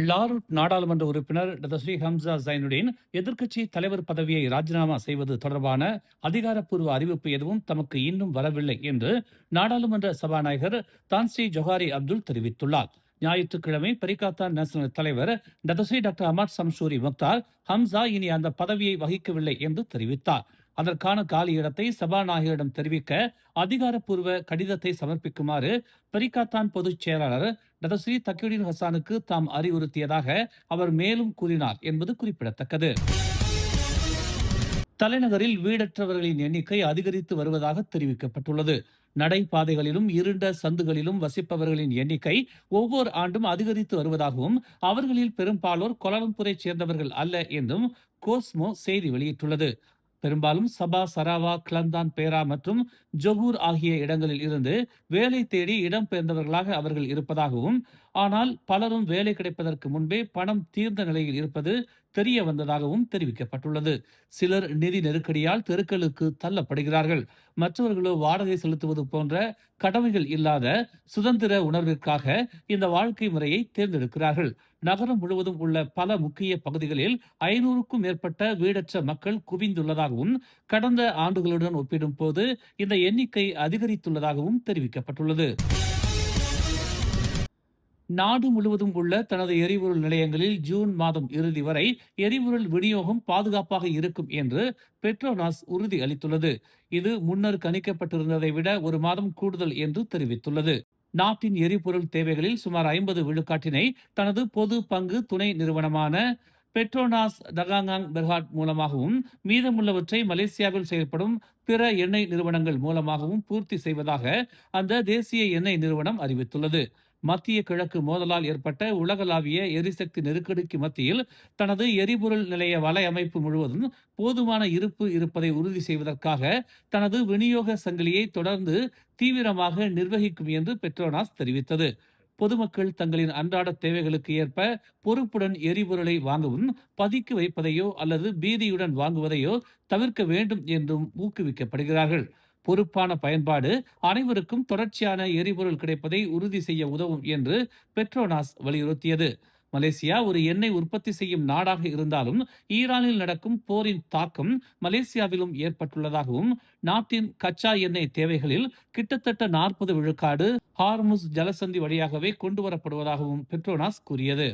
லாரூட் நாடாளுமன்ற உறுப்பினர் Datuk Seri Hamza Zainuddin எதிர்க்கட்சி தலைவர் பதவியை ராஜினாமா செய்வது தொடர்பான அதிகாரப்பூர்வ அறிவிப்பு எதுவும் தமக்கு இன்னும் வரவில்லை என்று நாடாளுமன்ற சபாநாயகர் தான்ஸ்ரீ ஜொஹாரி அப்துல் தெரிவித்துள்ளார். ஞாயிற்றுக்கிழமை பரிகாத்தான் நேஷனல் தலைவர் Datuk Seri doctor Amar Samsuri Mokhtar Hamzah இனி அந்த பதவியை வகிக்கவில்லை என்று தெரிவித்தார். அதற்கான காலி இடத்தை சபாநாயகரிடம் தெரிவிக்க அதிகாரப்பூர்வ கடிதத்தை சமர்ப்பிக்குமாறு பரிகாத்தான் பொதுச் செயலாளர் டதஸ்ரீ தக்கியுடின் ஹசானுக்கு தாம் அறிவுறுத்தியதாக அவர் மேலும் கூறினார் என்பது குறிப்பிடத்தக்கது. தலைநகரில் வீடற்றவர்களின் எண்ணிக்கை அதிகரித்து வருவதாக தெரிவிக்கப்பட்டுள்ளது. நடைபாதைகளிலும் இருண்ட சந்துகளிலும் வசிப்பவர்களின் எண்ணிக்கை ஒவ்வொரு ஆண்டும் அதிகரித்து வருவதாகவும் அவர்களில் பெரும்பாலோர் கோலாலம்பூரை சேர்ந்தவர்கள் அல்ல என்றும் கோஸ்மோ செய்தி வெளியிட்டுள்ளது. பெரும்பாலும் சபா, சராவா, கிளந்தான், பேரா மற்றும் ஜொகூர் ஆகிய இடங்களில் இருந்து வேலை தேடி இடம்பெயர்ந்தவர்களாக அவர்கள் இருப்பதாகவும், ஆனால் பலரும் வேலை கிடைப்பதற்கு முன்பே பணம் தீர்ந்த நிலையில் இருப்பது தெரிய வந்ததாகவும் தெரிவிக்கப்பட்டுள்ளது. சிலர் நிதி நெருக்கடியால் தெருக்களுக்கு தள்ளப்படுகிறார்கள். மற்றவர்களோ வாடகை செலுத்துவது போன்ற கடமைகள் இல்லாத சுதந்திர உணர்விற்காக இந்த வாழ்க்கை முறையை தேர்ந்தெடுக்கிறார்கள். நகரம் முழுவதும் உள்ள பல முக்கிய பகுதிகளில் 500க்கும் மேற்பட்ட வீடற்ற மக்கள் குவிந்துள்ளதாகவும், கடந்த ஆண்டுகளுடன் ஒப்பிடும் போது இந்த எண்ணிக்கை அதிகரித்துள்ளதாகவும் தெரிவிக்கப்பட்டுள்ளது. நாடு முழுவதும் உள்ள தனது எரிபொருள் நிலையங்களில் ஜூன் மாதம் இறுதி வரை எரிபொருள் விநியோகம் பாதுகாப்பாக இருக்கும் என்று பெட்ரோனாஸ் உறுதி அளித்துள்ளது. இது முன்னர் கணிக்கப்பட்டிருந்ததை விட ஒரு மாதம் கூடுதல் என்று தெரிவித்துள்ளது. நாட்டின் எரிபொருள் தேவைகளில் சுமார் 50 விழுக்காட்டினை தனது பொது பங்கு துணை நிறுவனமான பெட்ரோனாஸ் டகாங்காங் பெர்ஹாட் மூலமாகவும், மீதமுள்ளவற்றை மலேசியாவில் செயல்படும் பிற எண்ணெய் நிறுவனங்கள் மூலமாகவும் பூர்த்தி செய்வதாக அந்த தேசிய எண்ணெய் நிறுவனம் அறிவித்துள்ளது. மத்திய கிழக்கு மோதலால் ஏற்பட்ட உலகளாவிய எரிசக்தி நெருக்கடிக்கு மத்தியில் தனது எரிபொருள் நிலைய வலையமைப்பு முழுவதும் போதுமான இருப்பு இருப்பதை உறுதி செய்வதற்காக தனது விநியோக சங்கிலியை தொடர்ந்து தீவிரமாக நிர்வகிக்கும் என்று பெட்ரோனாஸ் தெரிவித்தது. பொதுமக்கள் தங்களின் அன்றாட தேவைகளுக்கு ஏற்ப பொறுப்புடன் எரிபொருளை வாங்கவும், பதுக்கி வைப்பதையோ அல்லது பீதியுடன் வாங்குவதையோ தவிர்க்க வேண்டும் என்றும் ஊக்குவிக்கப்படுகிறார்கள். பொறுப்பான பயன்பாடு அனைவருக்கும் தொடர்ச்சியான எரிபொருள் கிடைப்பதை உறுதி செய்ய உதவும் என்று பெட்ரோனாஸ் வலியுறுத்தியது. மலேசியா ஒரு எண்ணெய் உற்பத்தி செய்யும் நாடாக இருந்தாலும் ஈரானில் நடக்கும் போரின் தாக்கம் மலேசியாவிலும் ஏற்பட்டுள்ளதாகவும், நாட்டின் கச்சா எண்ணெய் தேவைகளில் கிட்டத்தட்ட 40 விழுக்காடு ஹார்முஸ் ஜலசந்தி வழியாகவே கொண்டுவரப்படுவதாகவும் பெட்ரோனாஸ் கூறியது.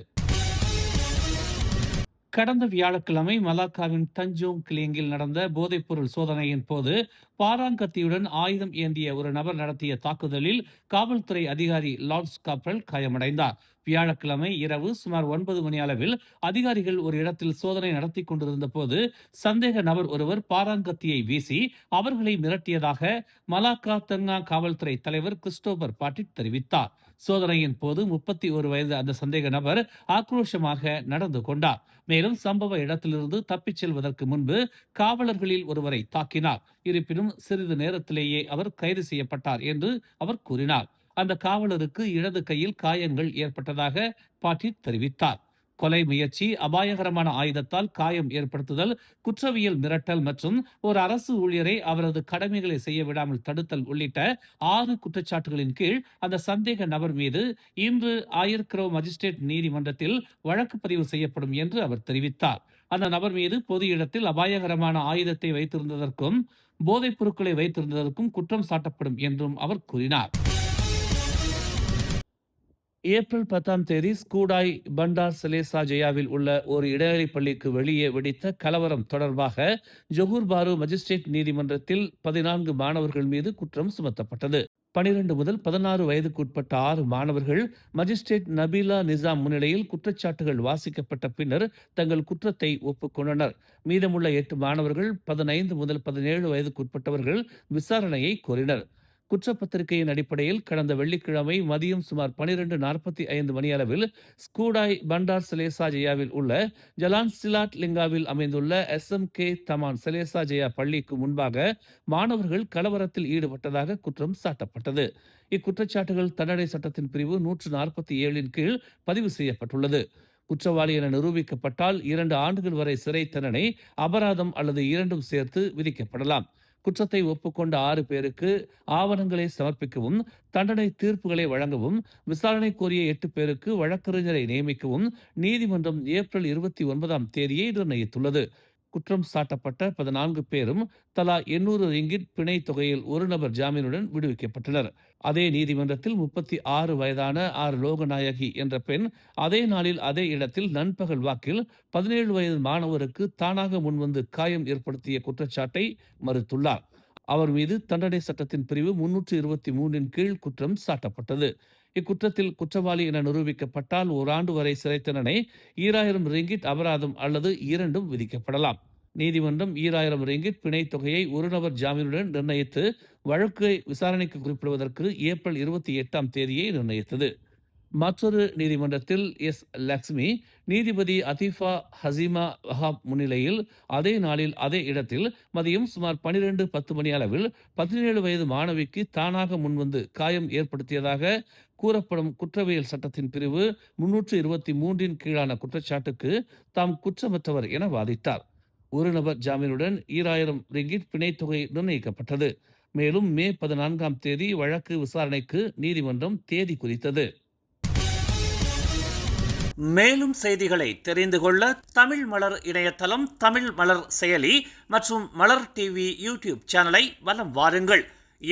கடந்த வியாழக்கிழமை மலாக்காவின் தஞ்சோங் கிளியங்கில் நடந்த போதைப்பொருள் சோதனையின் போது பாராங்கத்தியுடன் ஆயுதம் ஏந்திய ஒரு நபர் நடத்திய தாக்குதலில் காவல்துறை அதிகாரி லார்ட்ஸ் காப்ரல் காயமடைந்தார். வியாழக்கிழமை இரவு சுமார் 9 மணி அளவில் அதிகாரிகள் ஒரு இடத்தில் சோதனை நடத்தி கொண்டிருந்த போது சந்தேக நபர் ஒருவர் பாராங்கத்தியை வீசி அவர்களை மிரட்டியதாக மலாக்கா தெங்கா காவல்துறை தலைவர் கிறிஸ்டோபர் பாட்டிட் தெரிவித்தார். சோதனையின் போது 31 வயது அந்த சந்தேக நபர் ஆக்ரோஷமாக நடந்து கொண்டார். மேலும் சம்பவ இடத்திலிருந்து தப்பிச் செல்வதற்கு முன்பு காவலர்களில் ஒருவரை தாக்கினார். இருப்பினும் சிறிது நேரத்திலேயே அவர் கைது செய்யப்பட்டார் என்று அவர் கூறினார். அந்த காவலருக்கு இடது கையில் காயங்கள் ஏற்பட்டதாக பாட்டிட் தெரிவித்தார். கொலை முயற்சி, அபாயகரமான ஆயுதத்தால் காயம் ஏற்படுத்துதல், குற்றவியல் மிரட்டல் மற்றும் ஒரு அரசு ஊழியரை அவரது கடமைகளை செய்ய விடாமல் தடுத்தல் உள்ளிட்ட 6 குற்றச்சாட்டுகளின் கீழ் அந்த சந்தேக நபர் மீது இன்று ஆயர்க்ரோ மஜிஸ்ட்ரேட் நீதிமன்றத்தில் வழக்கு பதிவு செய்யப்படும் என்று அவர் தெரிவித்தார். அந்த நபர் மீது பொது இடத்தில் அபாயகரமான ஆயுதத்தை வைத்திருந்ததற்கும் போதைப் பொருட்களை வைத்திருந்ததற்கும் குற்றம் சாட்டப்படும் என்றும் அவர் கூறினார். ஏப்ரல் 10ஆம் தேதி ஸ்கூடாய் பண்டார் செலேசா ஜெயாவில் உள்ள ஒரு இடைநிலைப் பள்ளிக்கு வெளியே வெடித்த கலவரம் தொடர்பாக ஜொகூர் பாரு மஜிஸ்ட்ரேட் நீதிமன்றத்தில் 14 மாணவர்கள் மீது குற்றம் சுமத்தப்பட்டது. 12 முதல் 16 வயதுக்குட்பட்ட 6 மாணவர்கள் மஜிஸ்ட்ரேட் நபீலா நிசாம் முன்னிலையில் குற்றச்சாட்டுகள் வாசிக்கப்பட்ட பின்னர் தங்கள் குற்றத்தை ஒப்புக்கொண்டனர். மீதமுள்ள 8 மாணவர்கள் 15 முதல் 17 வயதுக்குட்பட்டவர்கள் விசாரணையை கோரினர். குற்றப்பத்திரிகையின் அடிப்படையில் கடந்த வெள்ளிக்கிழமை மதியம் சுமார் 12:45 மணியளவில் ஸ்கூடாய் பண்டார் செலேசா ஜெயாவில் உள்ள ஜலான் சிலாட் லிங்காவில் அமைந்துள்ள SMK தமான் செலேசா ஜெயா பள்ளிக்கு முன்பாக மாணவர்கள் கலவரத்தில் ஈடுபட்டதாக குற்றம் சாட்டப்பட்டது. இக்குற்றச்சாட்டுகள் தண்டனை சட்டத்தின் பிரிவு 147 கீழ் பதிவு செய்யப்பட்டுள்ளது. குற்றவாளி என நிரூபிக்கப்பட்டால் 2 ஆண்டுகள் வரை சிறை தண்டனை, அபராதம் அல்லது இரண்டும் சேர்த்து விதிக்கப்படலாம். குற்றத்தை ஒப்புக்கொண்ட 6 பேருக்கு ஆவணங்களை சமர்ப்பிக்கவும், தண்டனை தீர்ப்புகளை வழங்கவும், விசாரணை கோரிய 8 பேருக்கு வழக்கறிஞரை நியமிக்கவும் நீதிமன்றம் ஏப்ரல் 29ஆம் தேதியை நிர்ணயித்துள்ளது. குற்றம் சாட்டப்பட்ட 14 பேரும் தலா 800 ரிங்கிட் பிணை தொகையில் ஒரு நபர் ஜாமீனுடன் விடுவிக்கப்பட்டனர். அதே நீதிமன்றத்தில் 36 வயதான லோகநாயகி என்ற பெண் அதே நாளில் அதே இடத்தில் நண்பகல் வாக்கில் 17 வயது மாணவருக்கு தானாக முன்வந்து காயம் ஏற்படுத்திய குற்றச்சாட்டை மறுத்துள்ளார். அவர் மீது தண்டனை சட்டத்தின் பிரிவு 323 கீழ் குற்றம் சாட்டப்பட்டது. இக்குற்றத்தில் குற்றவாளி என நிரூபிக்கப்பட்டால் ஓராண்டு வரை சிறை தண்டனை, 2000 ரிங்கிட் அபராதம் அல்லது இரண்டும் விதிக்கப்படலாம். நீதிமன்றம் 2000 ரிங்கிட் பிணை தொகையை ஒரு நபர் ஜாமீனுடன் நிர்ணயித்து வழக்கை விசாரணைக்கு குறிப்பிடுவதற்கு ஏப்ரல் 28ஆம் தேதியை நிர்ணயித்தது. மற்றொரு நீதிமன்றத்தில் லக்ஷ்மி, நீதிபதி அதீஃபா ஹசீமா வஹாப் முன்னிலையில் அதே நாளில் அதே இடத்தில் மதியம் சுமார் 12:10 மணி அளவில் 17 வயது மாணவிக்கு தானாக முன்வந்து காயம் ஏற்படுத்தியதாக கூறப்படும் குற்றவியல் சட்டத்தின் பிரிவு 323 கீழான குற்றச்சாட்டுக்கு தாம் குற்றமற்றவர் என வாதிட்டார். ஒரு நபர் ஜாமீனுடன் 2000 ரிங்கிட் பிணை தொகை நிர்ணயிக்கப்பட்டது. மேலும் மே 14ஆம் தேதி வழக்கு விசாரணைக்கு நீதிமன்றம் தேதி குறித்தது. மேலும் செய்திகளை தெரிந்து கொள்ள தமிழ் மலர் இணையதளம், தமிழ் மலர் செயலி மற்றும் மலர் டிவி யூடியூப் சேனலை வலம் வாருங்கள்.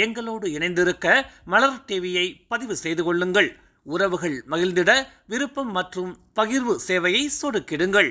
எங்களோடு இணைந்திருக்க மலர் டிவியை பதிவு செய்து கொள்ளுங்கள். உறவுகள் மகிழ்ந்திட விருப்பம் மற்றும் பகிர்வு சேவையை சொடுக்கிடுங்கள்.